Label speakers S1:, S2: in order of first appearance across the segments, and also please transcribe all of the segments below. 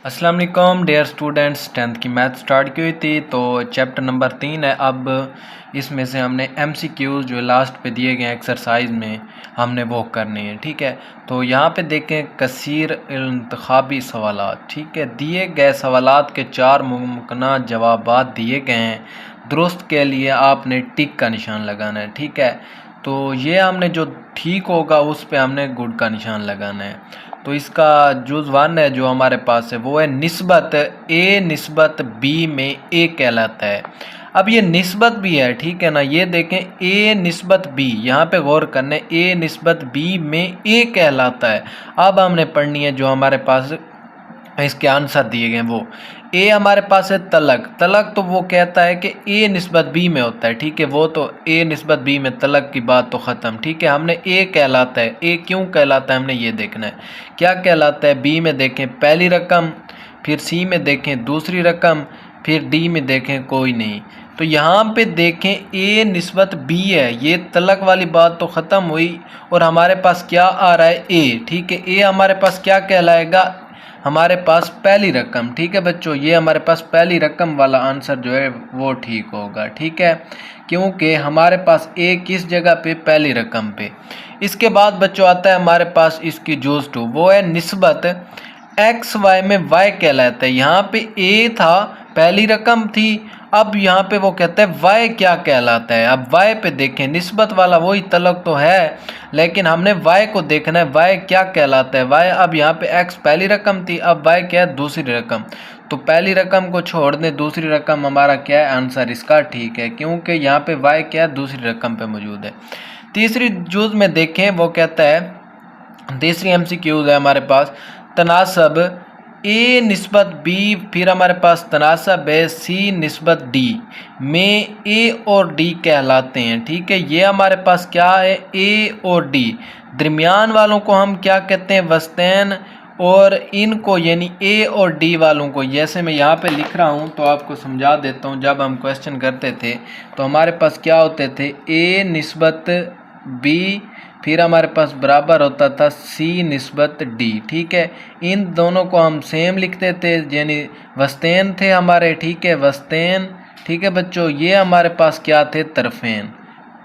S1: अस्सलाम वालेकुम dear students. 10th की मैथ स्टार्ट की हुई थी तो चैप्टर नंबर 3 है। अब इसमें से हमने MCQs जो लास्ट पे दिए गए एक्सरसाइज में हमने वो करने हैं। ठीक है, तो यहाँ पे देखें कसीर इंतखाबी सवालात। ठीक है, दिए गए सवालात के 4 मुमकिन जवाबात दिए गए हैं। दुरुस्त के लिए आपने टिक का निशान लगाना है। ठीक है, तो ये हमने जो ठीक होगा उस पे हमने गुड का निशान लगाना है। तो इसका जुज़ 1 है जो हमारे पास है वो है निस्बत ए निस्बत बी में ए कहलाता है। अब ये निस्बत भी है, ठीक है ना। ये देखें ए निस्बत बी, यहाँ पे गौर करने, ए निस्बत बी में ए कहलाता है। अब हमने पढ़नी है जो हमारे पास इसके आंसर दिए गए वो। ए हमारे पास है तलक। तलक तो वो कहता है कि ए निस्बत बी में होता है। ठीक है, वो तो ए निस्बत बी में तलक की बात तो ख़त्म। ठीक है, हमने ए कहलाता है, ए क्यों कहलाता है हमने ये देखना है। क्या कहलाता है, बी में देखें पहली रकम, फिर सी में देखें दूसरी रकम, फिर डी में देखें कोई नहीं। तो यहाँ पे देखें ए निस्बत बी है, ये तलक वाली बात तो ख़त्म हुई और हमारे पास क्या आ रहा है ए। ठीक है, ए हमारे पास क्या कहलाएगा, हमारे पास पहली रकम। ठीक है बच्चों, ये हमारे पास पहली रकम वाला आंसर जो है वो ठीक होगा। ठीक है, क्योंकि हमारे पास ए किस जगह पे, पहली रकम पे। इसके बाद बच्चों आता है हमारे पास इसकी जुज़ 2, वो है निस्बत एक्स वाई में वाई कहलाता है। यहाँ पे ए था, पहली रकम थी, अब यहाँ पे वो कहते हैं वाई क्या कहलाता है। अब वाई पे देखें, निस्बत वाला वही तलक तो है, लेकिन हमने वाई को देखना है, वाई क्या कहलाता है। वाई, अब यहाँ पे एक्स पहली रकम थी, अब वाई क्या है, दूसरी रकम। तो पहली रकम को छोड़ दें, दूसरी रकम हमारा क्या है, आंसर इसका ठीक है, क्योंकि यहाँ पे वाई क्या है, दूसरी रकम पे मौजूद है। तीसरी जुज़ में देखें, वो कहता है, तीसरी MCQs है हमारे पास, तनासब ए निस्बत बी, फिर हमारे पास तनासब है सी निस्बत डी में ए और डी कहलाते हैं। ठीक है, ये हमारे पास क्या है, ए और डी, दरमियान वालों को हम क्या कहते हैं, वस्तैन, और इनको यानी ए और डी वालों को, जैसे मैं यहाँ पे लिख रहा हूँ तो आपको समझा देता हूँ। जब हम क्वेश्चन करते थे तो हमारे पास क्या होते थे, ए निस्बत बी, फिर हमारे पास बराबर होता था सी निस्बत डी। ठीक है, इन दोनों को हम सेम लिखते थे, यानी वस्तैन थे हमारे। ठीक है, वस्तैन। ठीक है बच्चों, ये हमारे पास क्या थे, तरफेन,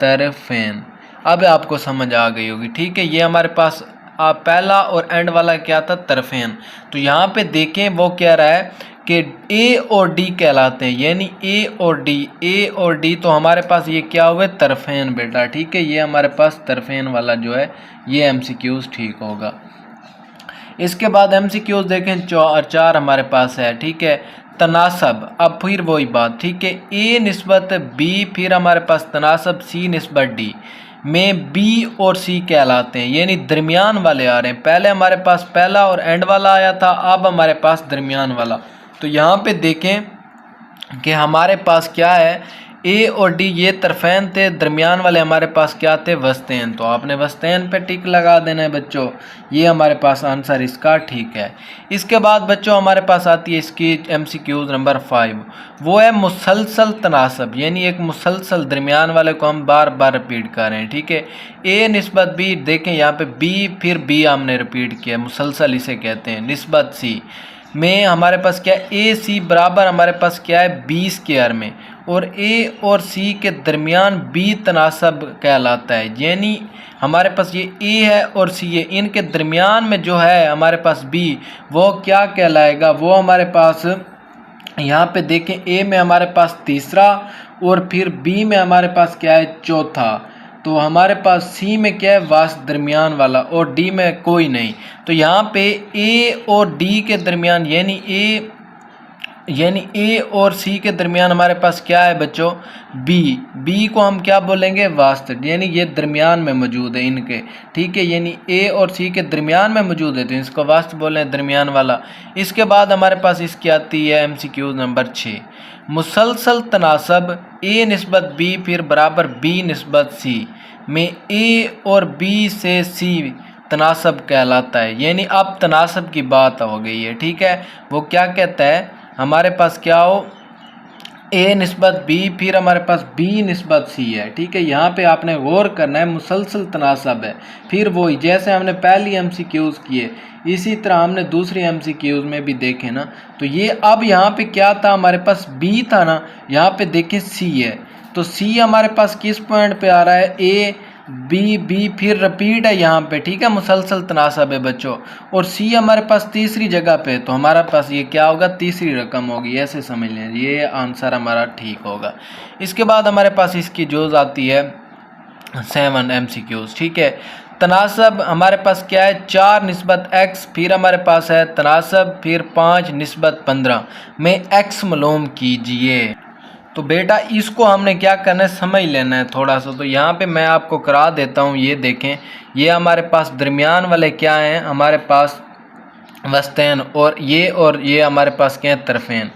S1: तरफेन। अब आपको समझ आ गई होगी। ठीक है, ये हमारे पास पहला और एंड वाला क्या था, तरफेन। तो यहाँ पे देखें वो कह रहा है कि ए और डी कहलाते हैं, यानी ए और डी, ए और डी तो हमारे पास ये क्या हुए, तरफेन बेटा। ठीक है, ये हमारे पास तरफेन वाला जो है ये MCQs ठीक होगा। इसके बाद MCQs देखें, 4 हमारे पास है। ठीक है, तनासब, अब फिर वही बात। ठीक है, ए निस्बत बी, फिर हमारे पास तनासब सी निस्बत डी में बी और सी कहलाते हैं, यानी दरमियान वाले आ रहे हैं। पहले हमारे पास पहला और एंड वाला आया था, अब हमारे पास दरमियान वाला। तो यहाँ पे देखें कि हमारे पास क्या है, ए और डी ये तरफेन थे, दरमियान वाले हमारे पास क्या थे, वस्तैन। तो आपने वस्तैन पे टिक लगा देना है बच्चों, ये हमारे पास आंसर इसका ठीक है। इसके बाद बच्चों हमारे पास आती है इसकी MCQs नंबर 5, वो है मुसलसल तनासब, यानी एक मुसलसल दरमियान वाले को हम बार बार रिपीट कर रहे हैं। ठीक है, ए निस्बत बी, देखें यहाँ पे बी फिर बी हमने रिपीट किया, मुसलसल इसे कहते हैं। निस्बत सी में हमारे पास क्या है, ए सी बराबर हमारे पास क्या है, बी स्क्वायर में, और ए और सी के दरमियान बी तनासब कहलाता है, यानी हमारे पास ये ए है और सी है, इनके दरमियान में जो है हमारे पास बी, वो क्या कहलाएगा, वो हमारे पास यहाँ पे देखें, ए में हमारे पास तीसरा और फिर बी में हमारे पास क्या है, चौथा। तो हमारे पास सी में क्या है, वास्त दरमियान वाला, और डी में कोई नहीं। तो यहाँ पे ए और डी के दरमियान, यानी ए और सी के दरमियान हमारे पास क्या है बच्चों, बी। बी को हम क्या बोलेंगे, वास्त, यानी ये दरमियान में मौजूद है इनके। ठीक है, यानी ए और सी के दरमियान में मौजूद है, तो इसको वास्त बोले, दरमियान वाला। इसके बाद हमारे पास इसकी आती है MCQs नंबर 6, मुसलसल तनासब ए निस्बत बी फिर बराबर बी निस्बत सी में ए और बी से सी तनासब कहलाता है, यानी अब तनासब की बात हो गई है। ठीक है, वो क्या कहता है, हमारे पास क्या हो, ए निस्बत बी, फिर हमारे पास बी निस्बत सी है। ठीक है, यहाँ पे आपने गौर करना है, मुसलसल तनासब है। फिर वही जैसे हमने पहली एमसीक्यूज़ किए इसी तरह हमने दूसरी एमसीक्यूज़ में भी देखे ना। तो ये अब यहाँ पे क्या था, हमारे पास बी था ना, यहाँ पे देखें सी है। तो सी हमारे पास किस पॉइंट पे आ रहा है, ए बी बी फिर रिपीट है यहाँ पे। ठीक है, मुसलसल तनासब है बच्चों। और सी हमारे पास तीसरी जगह पे, तो हमारे पास ये क्या होगा, तीसरी रकम होगी। ऐसे समझ लें, ये आंसर हमारा ठीक होगा। इसके बाद हमारे पास इसकी जोज आती है 7 MCQs। ठीक है, तनासब हमारे पास क्या है, 4 निस्बत x, फिर हमारे पास है तनासब, फिर 5 निस्बत 15 में x मालूम कीजिए। तो बेटा इसको हमने क्या करना है, समझ लेना है थोड़ा सा। तो यहाँ पे मैं आपको करा देता हूँ, ये देखें, ये हमारे पास दरमियान वाले क्या हैं, हमारे पास वस्तैन, और ये हमारे पास क्या है, तरफेन।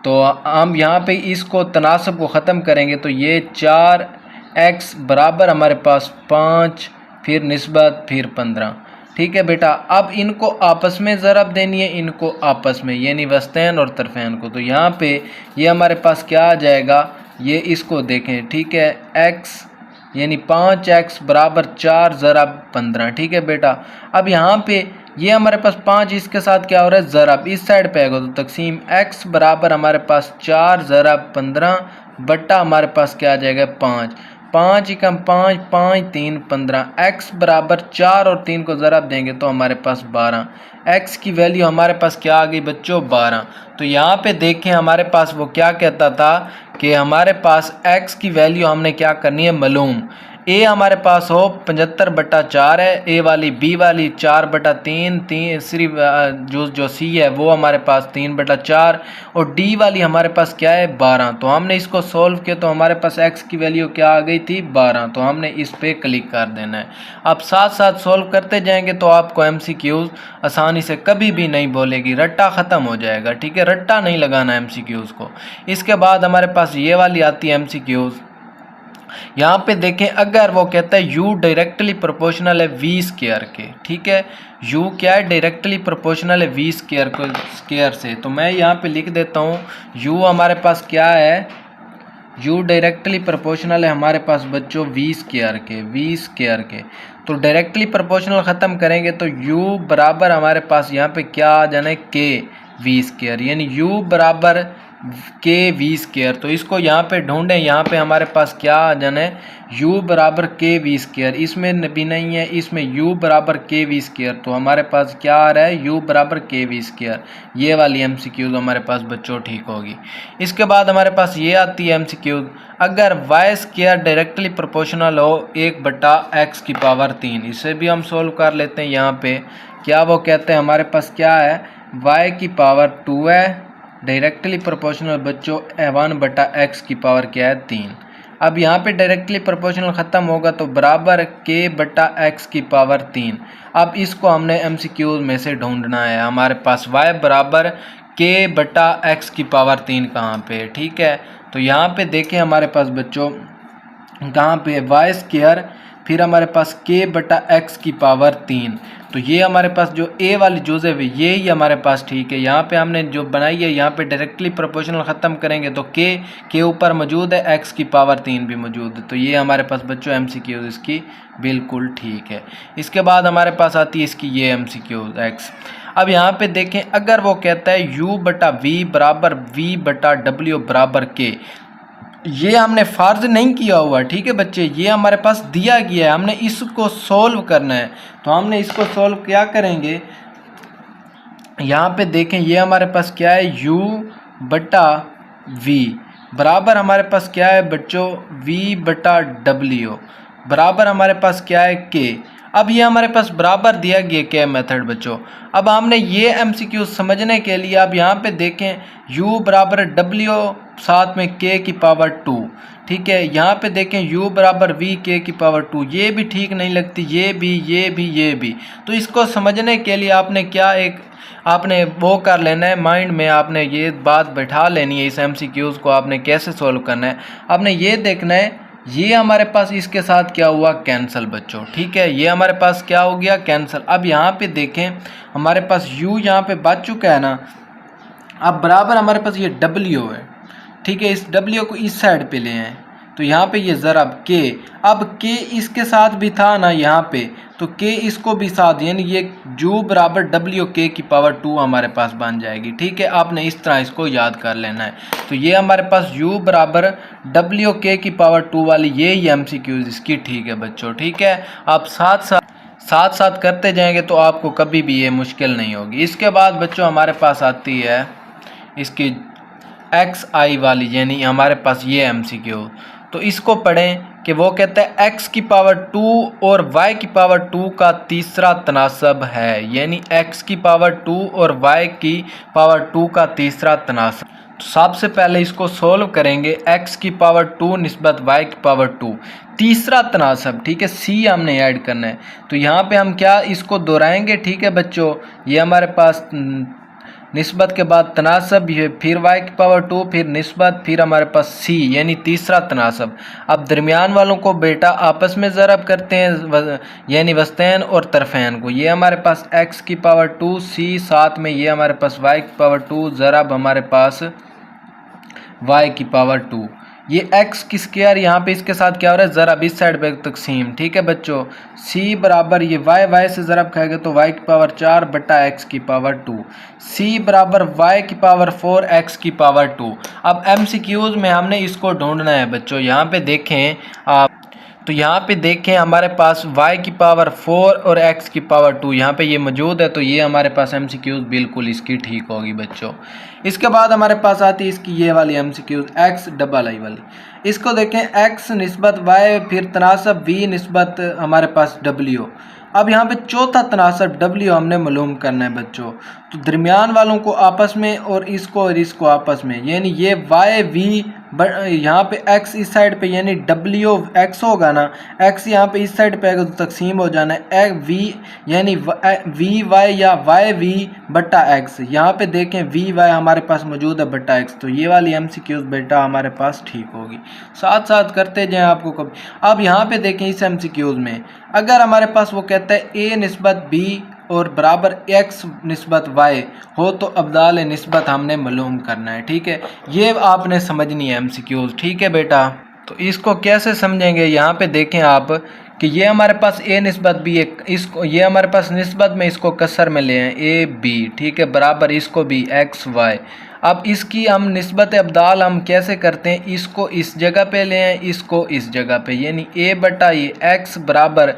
S1: तो हम यहाँ पे इसको तनासब को ख़त्म करेंगे तो ये 4x बराबर हमारे पास 5 फिर निस्बत फिर 15। ठीक है बेटा, अब इनको आपस में ज़रब देनी है, इनको आपस में, यानी वस्तैन और तरफैन को। तो यहाँ पे ये हमारे पास क्या आ जाएगा, ये इसको देखें। ठीक है, x यानी 5x बराबर 4 ज़रब 15। ठीक है बेटा, अब यहाँ पे ये हमारे पास 5 इसके साथ क्या हो रहा है, ज़रब इस साइड पे आएगा, तो तकसीम x बराबर हमारे पास 4 ज़रब 15 बट्टा हमारे पास क्या आ जाएगा 5, 5 एकम 5, 5 3 15। x बराबर 4 और 3 को ज़रब देंगे तो हमारे पास 12। x की वैल्यू हमारे पास क्या आ गई बच्चों, 12। तो यहाँ पे देखें हमारे पास वो क्या कहता था कि हमारे पास x की वैल्यू हमने क्या करनी है, मालूम। ए हमारे पास हो 75/4 है, ए वाली बी वाली 4/3, तीसरी जो सी है वो हमारे पास 3/4, और डी वाली हमारे पास क्या है 12। तो हमने इसको सोल्व किया तो हमारे पास एक्स की वैल्यू क्या आ गई थी, 12। तो हमने इस पे क्लिक कर देना है। आप साथ साथ सोल्व करते जाएंगे तो आपको एमसीक्यूज़ आसानी से कभी भी नहीं बोलेगी, रट्टा ख़त्म हो जाएगा। ठीक है, रट्टा नहीं लगाना एमसीक्यूज़ को। इसके बाद हमारे पास ये वाली आती है एमसीक्यूज़। यहाँ पे देखें, अगर वो कहता है u डायरेक्टली प्रोपोर्शनल है v स्क्वायर के। ठीक है, u क्या है, डायरेक्टली प्रोपोर्शनल है v स्क्वायर से। तो मैं यहाँ पे लिख देता हूँ u हमारे पास क्या है, u डायरेक्टली प्रोपोर्शनल है हमारे पास बच्चों v स्क्वायर के। तो डायरेक्टली प्रोपोर्शनल ख़त्म करेंगे तो u बराबर हमारे पास यहाँ पे क्या आ जाना है, k v स्क्वायर, यानी u बराबर के वी स्क्वायर। तो इसको यहाँ पे ढूंढें, यहाँ पे हमारे पास क्या आ जाना है, u बराबर के वी स्क्वायर। इसमें भी नहीं है, इसमें u बराबर के वी स्क्वायर। तो हमारे पास क्या आ रहा है, u बराबर के वी स्क्वायर। ये वाली एमसीक्यूज हमारे पास बच्चों ठीक होगी। इसके बाद हमारे पास ये आती है एमसीक्यूज, अगर y स्क्वायर डायरेक्टली प्रोपोर्शनल हो 1/x की पावर 3। इसे भी हम सोल्व कर लेते हैं। यहाँ पे क्या वो कहते हैं, हमारे पास क्या है, y की पावर 2 है, डायरेक्टली प्रोपोर्शनल बच्चों 1/x की पावर क्या है, 3। अब यहाँ पे डायरेक्टली प्रोपोर्शनल ख़त्म होगा तो बराबर k/x की पावर 3। अब इसको हमने एमसीक्यूज में से ढूंढना है। हमारे पास y बराबर k/x की पावर 3 कहाँ पे, ठीक है। तो यहाँ पे देखें हमारे पास बच्चों कहाँ पे, y स्क्वायर फिर हमारे पास k/x की पावर 3। तो ये हमारे पास जो ए वाली जुज़ है ये ही हमारे पास ठीक है। यहाँ पे हमने जो बनाई है, यहाँ पे डायरेक्टली प्रोपोर्शनल ख़त्म करेंगे तो के ऊपर मौजूद है, x की पावर 3 भी मौजूद है। तो ये हमारे पास बच्चों एमसीक्यू इसकी बिल्कुल ठीक है। इसके बाद हमारे पास आती है इसकी ये एमसीक्यू x। अब यहाँ पे देखें, अगर वो कहता है u/v बराबर v/w बराबर k, ये हमने फ़र्ज नहीं किया हुआ, ठीक है बच्चे, ये हमारे पास दिया गया है, हमने इसको सोल्व करना है। तो हमने इसको सोल्व क्या करेंगे, यहाँ पे देखें ये हमारे पास क्या है, u/v बराबर हमारे पास क्या है बच्चों, v/w बराबर हमारे पास क्या है, k। अब ये हमारे पास बराबर दिया गया के मेथड बच्चों। अब हमने ये एमसीक्यू समझने के लिए अब यहाँ पे देखें u बराबर w साथ में k की पावर 2, ठीक है। यहाँ पे देखें u बराबर v k की पावर 2, ये भी ठीक नहीं लगती, ये भी। तो इसको समझने के लिए आपने क्या आपने वो कर लेना है, माइंड में आपने ये बात बैठा लेनी है, इस एमसीक्यूज़ को आपने कैसे सोल्व करना है। आपने ये देखना है, ये हमारे पास इसके साथ क्या हुआ, कैंसिल बच्चों, ठीक है। ये हमारे पास क्या हो गया, कैंसिल। अब यहाँ पे देखें हमारे पास u यहाँ पे बच चुका है ना, अब बराबर हमारे पास ये w है, ठीक है, इस W को इस साइड पे ले आए तो यहाँ पे ये ज़रब K, अब K इसके साथ भी था ना यहाँ पे, तो K इसको भी साथ, यानी ये U बराबर WK की पावर 2 हमारे पास बन जाएगी। ठीक है, आपने इस तरह इसको याद कर लेना है। तो ये हमारे पास U बराबर WK की पावर 2 वाली ये ही MCQ इसकी। ठीक है बच्चों, ठीक है, आप साथ साथ करते जाएंगे तो आपको कभी भी ये मुश्किल नहीं होगी। इसके बाद बच्चों हमारे पास आती है इसकी XI वाली, यानी हमारे पास ये MCQ। तो इसको पढ़ें कि वो कहता है x की पावर 2 और y की पावर 2 का तीसरा तनासब है, यानी x की पावर 2 और y की पावर 2 का तीसरा तनासब। तो सबसे पहले इसको सोल्व करेंगे, x की पावर 2 निस्बत y की पावर 2, तीसरा तनासब। ठीक है, c हमने ऐड करना है, तो यहाँ पे हम क्या इसको दोहराएंगे। ठीक है बच्चों, ये हमारे पास निस्बत के बाद तनासब है, फिर y की पावर 2, फिर निस्बत, फिर हमारे पास c, यानी तीसरा तनासब। अब दरमियान वालों को बेटा आपस में ज़रब करते हैं, यानी वस्तैन और तरफ़ैन को। ये हमारे पास x की पावर 2 c, साथ में ये हमारे पास y की पावर 2 ज़रब हमारे पास y की पावर 2। ये x की स्क्वायर यहाँ पे इसके साथ क्या हो रहा है, ज़रब इस साइड पे तकसीम। ठीक है बच्चों, c बराबर ये y से ज़रब खाएगा तो y की पावर 4 बटा x की पावर 2, c बराबर y की पावर 4 x की पावर 2। अब MCQs में हमने इसको ढूंढना है बच्चों। यहाँ पे देखें आप, तो यहाँ पे देखें हमारे पास y की पावर 4 और x की पावर 2 यहाँ पे ये मौजूद है, तो ये हमारे पास MCQs बिल्कुल इसकी ठीक होगी बच्चों। इसके बाद हमारे पास आती है इसकी ये वाली MCQs XII वाली। इसको देखें, x निस्बत y, फिर तनासब v निस्बत हमारे पास w। अब यहाँ पे चौथा तनासब W हमने मालूम करना है बच्चों। तो दरमियान वालों को आपस में और इसको आपस में, यानी ये y v, यहाँ पे x इस साइड पे, यानी W x होगा ना, x यहाँ पे इस साइड पे आएगा तो तकसीम हो जाना है v, यानी v y या y v बट्टा x। यहाँ पे देखें v y हमारे पास मौजूद है बट्टा x, तो ये वाली MCQs बेटा हमारे पास ठीक होगी। साथ साथ करते जाएं आपको कभी। अब यहाँ पे देखें इस MCQs में अगर हमारे पास वो कहता है a निस्बत b और बराबर x निस्बत y हो तो अब्दाल निस्बत हमने मालूम करना है। ठीक है, ये आपने समझनी है MCQs। ठीक है बेटा, तो इसको कैसे समझेंगे, यहाँ पे देखें आप कि ये हमारे पास a निस्बत b, इसको ये हमारे पास निस्बत में इसको कसर में ले आए a b। ठीक है, बराबर इसको भी x y। अब इसकी हम निस्बत अब्दाल हम कैसे करते हैं, इसको इस जगह पे ले आए, इसको इस जगह पे, यानी a बटा ये x बराबर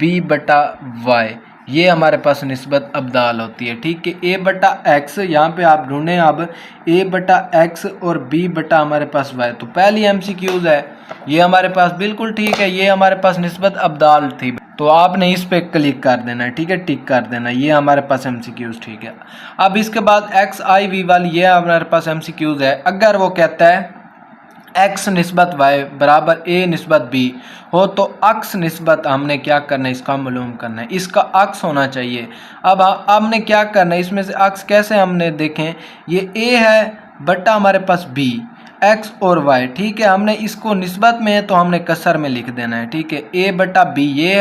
S1: b बटा y, ये हमारे पास निस्बत अब्दाल होती है। ठीक है, a बटा x यहाँ पे आप ढूंढें अब a बटा x और b बटा हमारे पास y। तो पहली MCQs है ये हमारे पास बिल्कुल ठीक है, ये हमारे पास निस्बत अब्दाल थी, तो आपने इस पे क्लिक कर देना है। ठीक है, टिक कर देना, ये हमारे पास MCQs ठीक है। अब इसके बाद XIV वाली ये हमारे पास MCQs है। अगर वो कहता है x निस्बत y बराबर a निस्बत b हो तो अक्स निस्बत हमने क्या करना है, इसका मालूम करना है, इसका अक्स होना चाहिए। अब हमने क्या करना है, इसमें से अक्स कैसे हमने देखें, ये a है बट्टा हमारे पास b, x और y। ठीक है, हमने इसको निस्बत में है तो हमने कसर में लिख देना है। ठीक है, a बटा b, ये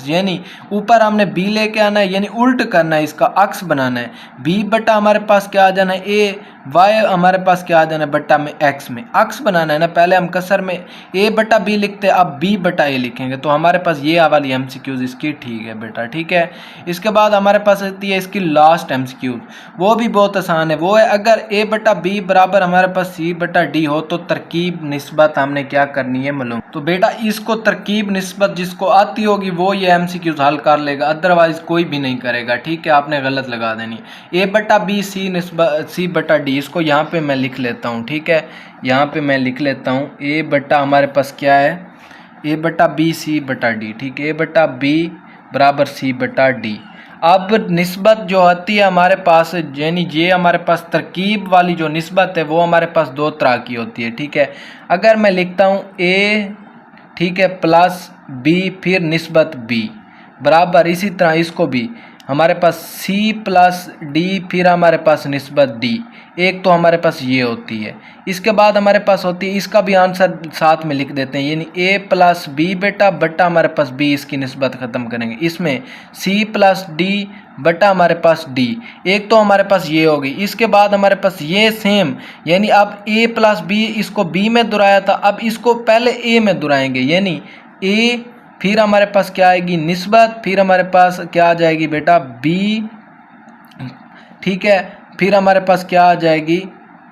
S1: यानी ऊपर हमने b लेके आना है, यानी उल्ट करना है, इसका अक्स बनाना है। b बटा हमारे पास क्या आ जाना है a, y हमारे पास क्या आ जाना है बट्टा में x में, अक्स बनाना है ना। पहले हम कसर में a बटा b लिखते हैं, अब b बटा a लिखेंगे, तो हमारे पास ये वाली MCQs इसकी ठीक है बेटा। ठीक है, इसके बाद हमारे पास आती है इसकी लास्ट MCQ, वो भी बहुत आसान है। वो है अगर a बटा b बराबर हमारे पास c बटा d हो तो तरकीब निस्बत हमने क्या करनी है मालूम। तो बेटा इसको तरकीब निस्बत जिसको आती होगी वो ये MCQs हल कर लेगा, अदरवाइज कोई भी नहीं करेगा। ठीक है, आपने गलत लगा देनी। a बटा b c बटा d, इसको यहाँ पे मैं लिख लेता हूँ। ठीक है, यहाँ पे मैं लिख लेता हूँ a बटा हमारे पास क्या है, a बटा b c बटा d। ठीक है, a बटा b बराबर c बटा d। अब निस्बत जो आती है हमारे पास, यानी ये हमारे पास तरकीब वाली जो निस्बत है वो हमारे पास दो तरह की होती है। ठीक है, अगर मैं लिखता हूँ a, ठीक है, प्लस b फिर निस्बत b बराबर, इसी तरह इसको भी हमारे पास c प्लस d फिर हमारे पास निस्बत d, एक तो हमारे पास ये होती है। इसके बाद हमारे पास होती है, इसका भी आंसर साथ में लिख देते हैं, यानी a प्लस बी बेटा बट्टा हमारे पास b, इसकी निस्बत ख़त्म करेंगे। इसमें c प्लस डी बटा हमारे पास d, एक तो हमारे पास ये होगी। इसके बाद हमारे पास ये सेम, यानी अब a प्लस बी, इसको b में दुराया था, अब इसको पहले a में दुराएंगे, यानी a, फिर हमारे पास क्या आएगी निस्बत, फिर हमारे पास क्या आ जाएगी बेटा b, ठीक है, फिर हमारे पास क्या आ जाएगी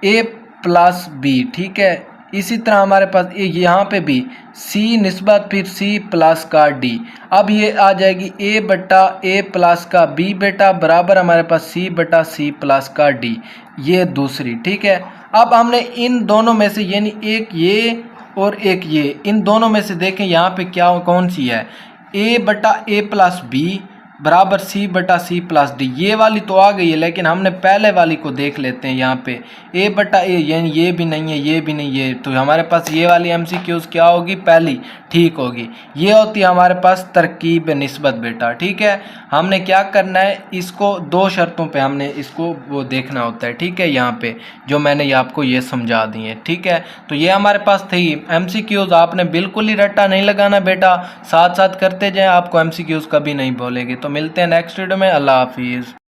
S1: a प्लस बी, ठीक है। इसी तरह हमारे पास यहाँ पे भी c निस्बत फिर c प्लस का d, अब ये आ जाएगी a बटा a प्लस का b बेटा बराबर हमारे पास c बटा c प्लस का d, ये दूसरी, ठीक है। अब हमने इन दोनों में से, यानी एक ये और एक ये, इन दोनों में से देखें यहाँ पे क्या कौन सी है, a बटा a प्लस बी बराबर c बटा c प्लस डी, ये वाली तो आ गई है, लेकिन हमने पहले वाली को देख लेते हैं। यहाँ पे a बटा a, यानी ये भी नहीं है ये भी नहीं, ये तो हमारे पास ये वाली MCQs क्या होगी, पहली ठीक होगी। ये होती है हमारे पास तरकीब निस्बत बेटा, ठीक है। हमने क्या करना है, इसको दो शर्तों पे हमने इसको वो देखना होता है, ठीक है, यहाँ पे जो मैंने ये आपको ये समझा दी है, ठीक है। तो ये हमारे पास थी MCQs, आपने बिल्कुल ही रट्टा नहीं लगाना बेटा, साथ साथ करते जाएं, आपको MCQs कभी नहीं भूलेंगे। तो मिलते हैं नेक्स्ट वीडियो में, अल्लाह हाफिज़।